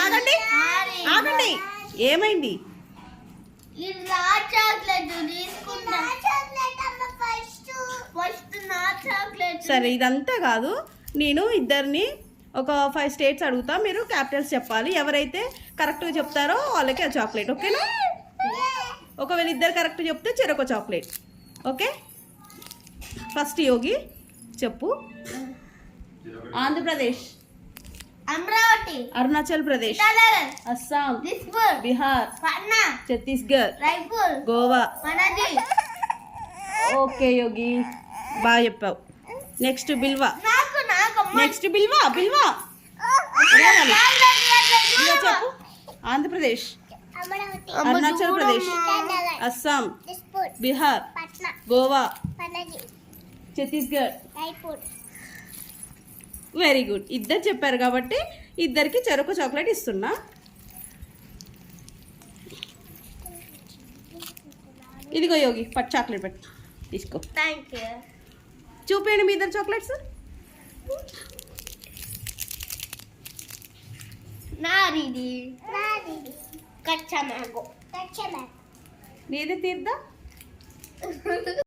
ఆగండి ఆగండి, ఏమైంది? సరే ఇదంతా కాదు, నేను ఇద్దరిని ఒక 5 స్టేట్స్ అడుగుతా, మీరు క్యాపిటల్స్ చెప్పాలి. ఎవరైతే కరెక్ట్గా చెప్తారో వాళ్ళకి ఆ చాక్లెట్, ఓకేనా? ఒకవేళ ఇద్దరు కరెక్ట్ చెప్తే చెరొక చాక్లెట్, ఓకే? ఫస్ట్ యోగి చెప్పు. ఆంధ్రప్రదేశ్, అమరావతి, అరుణాచల్ ప్రదేశ్, అస్సాం, బీహార్, ఛత్తీస్గఢ్, గోవా. ఓకే యోగి, బాగా చెప్పావు. నెక్స్ట్ బిల్వా. నెక్స్ట్ బిల్వా. బిల్వా చెప్పు. ఆంధ్రప్రదేశ్, అరుణాచల్ ప్రదేశ్, అస్సాం, బీహార్, గోవా, ఛత్తీస్గఢ్. వెరీ గుడ్, ఇద్దరు చెప్పారు కాబట్టి ఇద్దరికి చెరొక చాక్లెట్ ఇస్తున్నా. ఇదిగో యోగి, చాక్లెట్ పెట్టి తీసుకో. చూపేయండి మీ ఇద్దరు చాక్లెట్స్. నీది తీద్దా.